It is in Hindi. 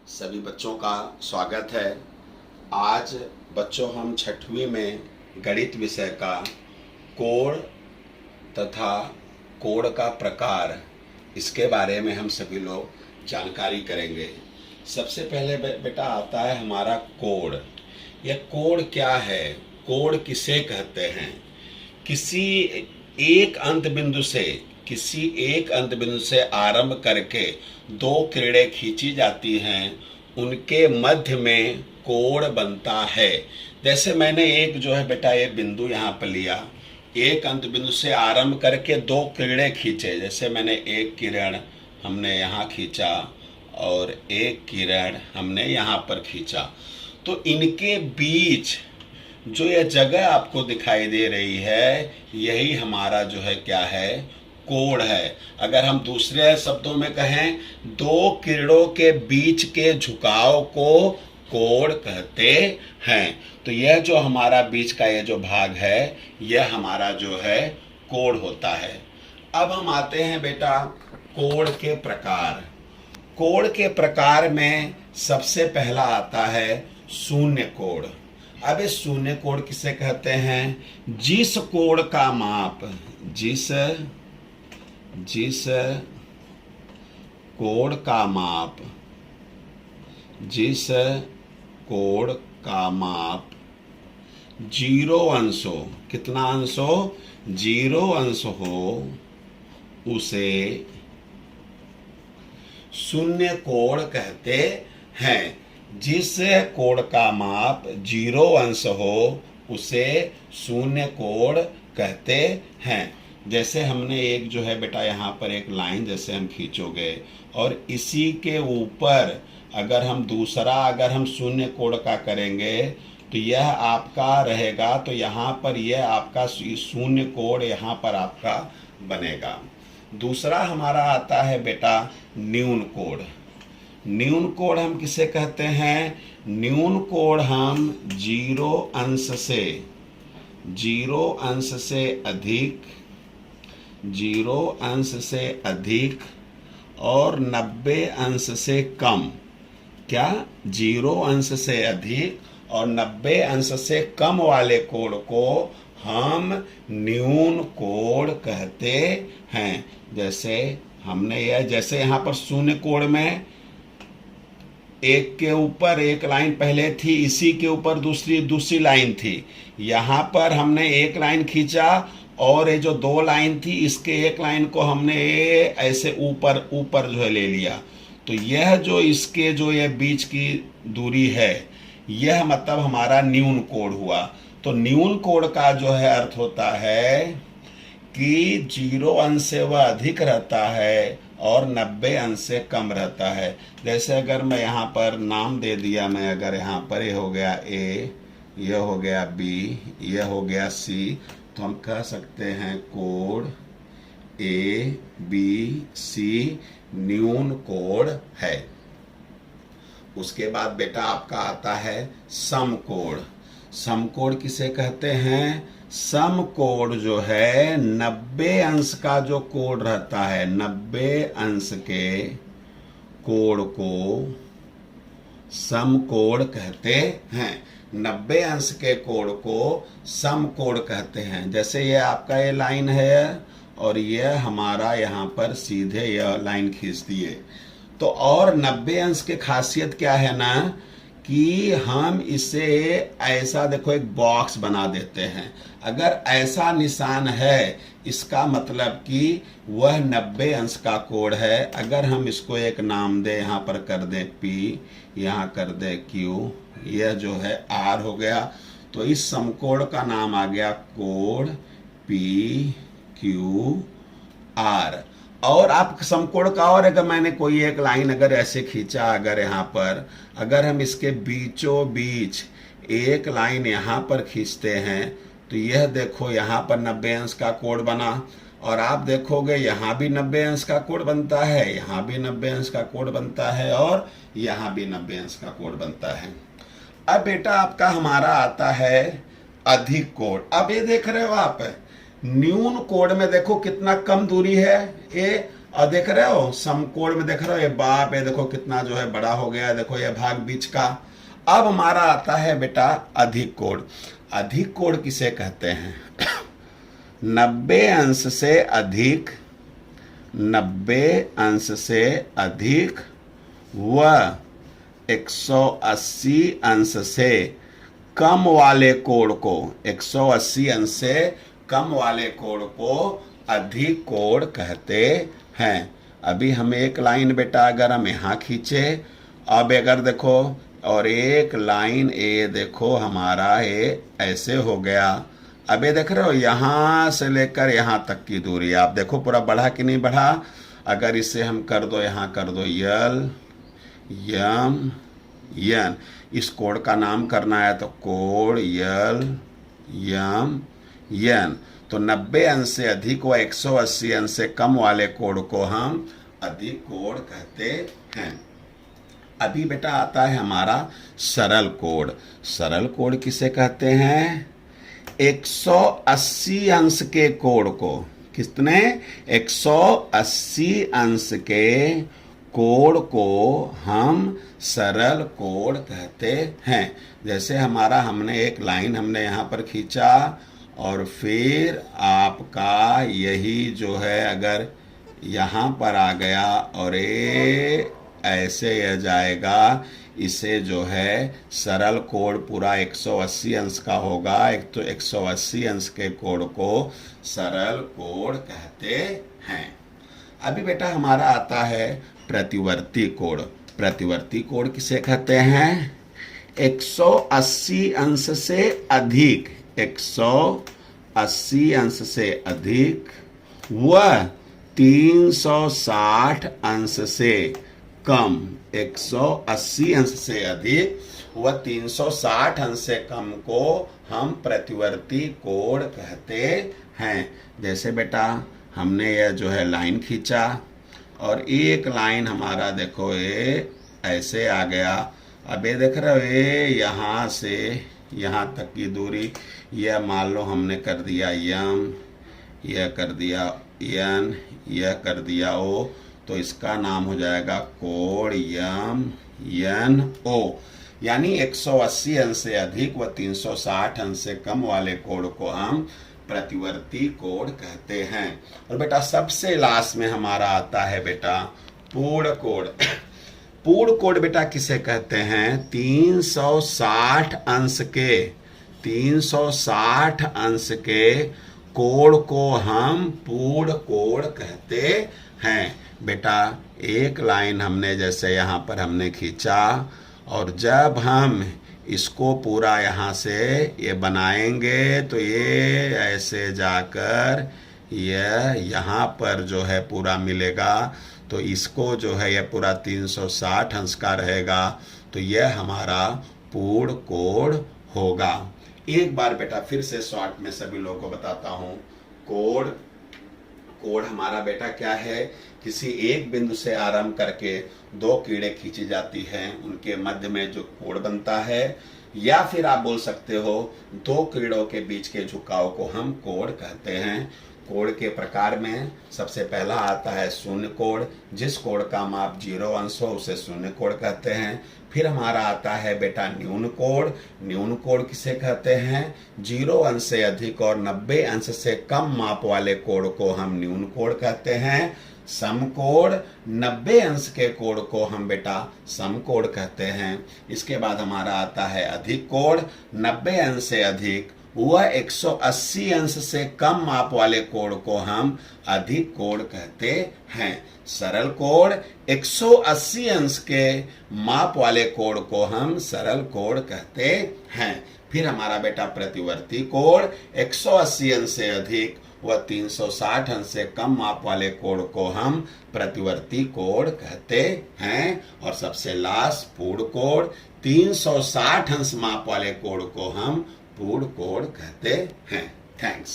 सभी बच्चों का स्वागत है। आज बच्चों हम छठवीं में गणित विषय का कोण तथा कोण का प्रकार इसके बारे में हम सभी लोग जानकारी करेंगे। सबसे पहले बेटा आता है हमारा कोण। यह कोण क्या है? कोण किसे कहते हैं? किसी एक अंत बिंदु से आरंभ करके दो किरणें खींची जाती हैं, उनके मध्य में कोण बनता है। जैसे मैंने एक जो है बेटा ये बिंदु यहाँ पर लिया, एक अंत बिंदु से आरंभ करके दो किरणें खींचे। जैसे मैंने एक किरण हमने यहाँ खींचा और एक किरण हमने यहाँ पर खींचा, तो इनके बीच जो यह जगह आपको दिखाई दे रही है, यही हमारा जो है क्या है, कोण है। अगर हम दूसरे शब्दों में कहें, दो किरणों के बीच के झुकाव को कोण कहते हैं। तो यह जो हमारा बीच का ये जो भाग है, यह हमारा जो है कोण होता है। अब हम आते हैं बेटा कोण के प्रकार। कोण के प्रकार में सबसे पहला आता है शून्य कोण। अब इस शून्य कोण किसे कहते हैं? जिस कोण का माप जिस कोण का माप 0 अंश हो। कितना अंश हो? 0 अंश हो, उसे शून्य कोण कहते हैं। जिस कोण का माप 0 अंश हो, उसे शून्य कोण कहते हैं। जैसे हमने एक जो है बेटा यहाँ पर एक लाइन जैसे हम खींचोगे और इसी के ऊपर अगर हम शून्य कोण का करेंगे तो यह आपका रहेगा, तो यहाँ पर यह आपका शून्य कोण यहाँ पर आपका बनेगा। दूसरा हमारा आता है बेटा न्यून कोण। न्यून कोण हम किसे कहते हैं? न्यून कोण हम 0 अंश से अधिक और 90 अंश से कम। क्या? 0 अंश से अधिक और 90 अंश से कम वाले कोण को हम न्यून कोण कहते हैं। जैसे जैसे यहाँ पर शून्य कोण में एक के ऊपर एक लाइन पहले थी, इसी के ऊपर दूसरी लाइन थी। यहाँ पर हमने एक लाइन खींचा और ये जो दो लाइन थी, इसके एक लाइन को हमने ऐसे ऊपर जो है ले लिया। तो यह जो इसके जो ये बीच की दूरी है, यह मतलब हमारा न्यून कोण हुआ। तो न्यून कोण का जो है अर्थ होता है कि 0 अंश से वह अधिक रहता है और 90 अंश से कम रहता है। जैसे अगर मैं यहाँ पर नाम दे दिया, मैं अगर यहाँ पर ये हो गया A, यह हो गया B, यह हो गया C, तो हम कह सकते हैं कोण ABC न्यून कोण है। उसके बाद बेटा आपका आता है समकोण। समकोण किसे कहते हैं? समकोण जो है 90 अंश का जो कोण रहता है, 90 अंश के कोण को समकोण कहते हैं। 90 अंश के कोण को समकोण कहते हैं। जैसे ये आपका ये लाइन है और यह हमारा यहाँ पर सीधे यह लाइन खींच दिए, तो और 90 अंश की खासियत क्या है ना, कि हम इसे ऐसा देखो एक बॉक्स बना देते हैं। अगर ऐसा निशान है, इसका मतलब कि वह 90 अंश का कोण है। अगर हम इसको एक नाम दे, यहाँ पर कर दे P, यहाँ कर दे Q, यह जो है R हो गया, तो इस समकोण का नाम आ गया कोण PQR। और आप समकोण का और अगर मैंने कोई एक लाइन अगर ऐसे खींचा, अगर यहाँ पर अगर हम इसके बीचों बीच एक लाइन यहाँ पर खींचते हैं, तो यह देखो यहाँ पर 90 अंश का कोण बना, और आप देखोगे यहाँ भी 90 अंश का कोण बनता है, यहाँ भी 90 अंश का कोण बनता है और यहाँ भी 90 अंश का कोण बनता है। अब बेटा आपका हमारा आता है अधिक कोण। अब ये देख रहे हो आप, न्यून कोण में देखो कितना कम दूरी है, ये और देख रहे हो समकोण में, देख रहे हो ये बाप, ये देखो कितना जो है बड़ा हो गया, देखो ये भाग बीच का। अब हमारा आता है बेटा अधिक कोण। अधिक कोण किसे कहते हैं? 90 अंश से अधिक, 90 अंश से अधिक व 180 अंश से कम वाले कोण को, 180 अंश से कम वाले कोण को अधिक कोण कहते हैं। अभी हम एक लाइन बेटा अगर हम यहाँ खींचे, अब अगर देखो, और एक लाइन ये देखो हमारा ये ऐसे हो गया। अब ये देख रहे हो यहाँ से लेकर यहाँ तक की दूरी, आप देखो पूरा बढ़ा कि नहीं बढ़ा। अगर इसे हम कर दो, यहाँ कर दो यल यम यन, इस कोण का नाम करना है तो कोण यल यम यन। तो 90 अंश से अधिक व 180 अंश से कम वाले कोण को हम अधिक कोण कहते हैं। अभी बेटा आता है हमारा सरल कोण। सरल कोण किसे कहते हैं? 180 अंश के कोण को, कितने? 180 अंश के कोण को हम सरल कोण कहते हैं। जैसे हमारा हमने एक लाइन हमने यहाँ पर खींचा और फिर आपका यही जो है अगर यहाँ पर आ गया और ये ऐसे यह जाएगा, इसे जो है सरल कोण पूरा 180 अंश का होगा। एक तो 180 अंश के कोण को सरल कोण कहते हैं। अभी बेटा हमारा आता है प्रतिवर्ती कोण। प्रतिवर्ती कोण किसे कहते हैं? 180 अंश से अधिक, 180 अंश से अधिक व 360 अंश से कम, 180 अंश से अधिक व 360 अंश से कम को हम प्रतिवर्ती कोण कहते हैं। जैसे बेटा हमने यह जो है लाइन खींचा और एक लाइन हमारा देखो ये ऐसे आ गया। अब ये देख रहे हो ये यहाँ से यहाँ तक की दूरी, यह मान लो हमने कर दिया यम, यह कर दिया यन, यह कर दिया ओ, तो इसका नाम हो जाएगा कोण यम यन ओ। यानी 180 अंश से अधिक व 360 अंश से कम वाले कोण को हम प्रतिवर्ती कोण कहते हैं। और बेटा सबसे लास्ट में हमारा आता है बेटा पूर्ण कोण। पूर्ण कोण बेटा किसे कहते हैं? 360 अंश के, 360 अंश के कोण को हम पूर्ण कोण कहते हैं। बेटा एक लाइन हमने जैसे यहाँ पर हमने खींचा और जब हम इसको पूरा यहाँ से ये बनाएंगे तो ये ऐसे जाकर यह यहाँ पर जो है पूरा मिलेगा, तो इसको जो है यह पूरा 360 अंश का रहेगा, तो यह हमारा पूर्ण कोण होगा। एक बार बेटा फिर से शॉर्ट में सभी लोगों को बताता हूँ। कोण, कोण हमारा बेटा क्या है? किसी एक बिंदु से आरंभ करके दो किरणें खींची जाती हैं, उनके मध्य में जो कोण बनता है, या फिर आप बोल सकते हो दो किरणों के बीच के झुकाव को हम कोण कहते हैं। कोण के प्रकार में सबसे पहला आता है शून्य कोण। जिस कोण का माप 0 अंश हो उसे शून्य कोण कहते हैं। फिर हमारा आता है बेटा न्यून कोण। न्यून कोण किसे कहते हैं? 0 अंश से अधिक और 90 अंश से कम माप वाले कोण को हम न्यून कोण कहते हैं। समकोण, 90 अंश के कोण को हम बेटा समकोण कहते हैं। इसके बाद हमारा आता है अधिक कोण। 90 अंश से अधिक वह 180 अंश से कम माप वाले कोण को हम अधिक कोण कहते हैं। सरल कोण, 180 अंश के माप वाले कोण को हम सरल कोण कहते हैं। फिर हमारा बेटा प्रतिवर्ती कोण, 180 अंश से अधिक व 360 अंश से कम माप वाले कोण को हम प्रतिवर्ती कोण कहते हैं। और सबसे लास्ट पूर्ण कोण, 360 अंश माप वाले कोण को हम पूर्ण कोण कहते हैं। थैंक्स।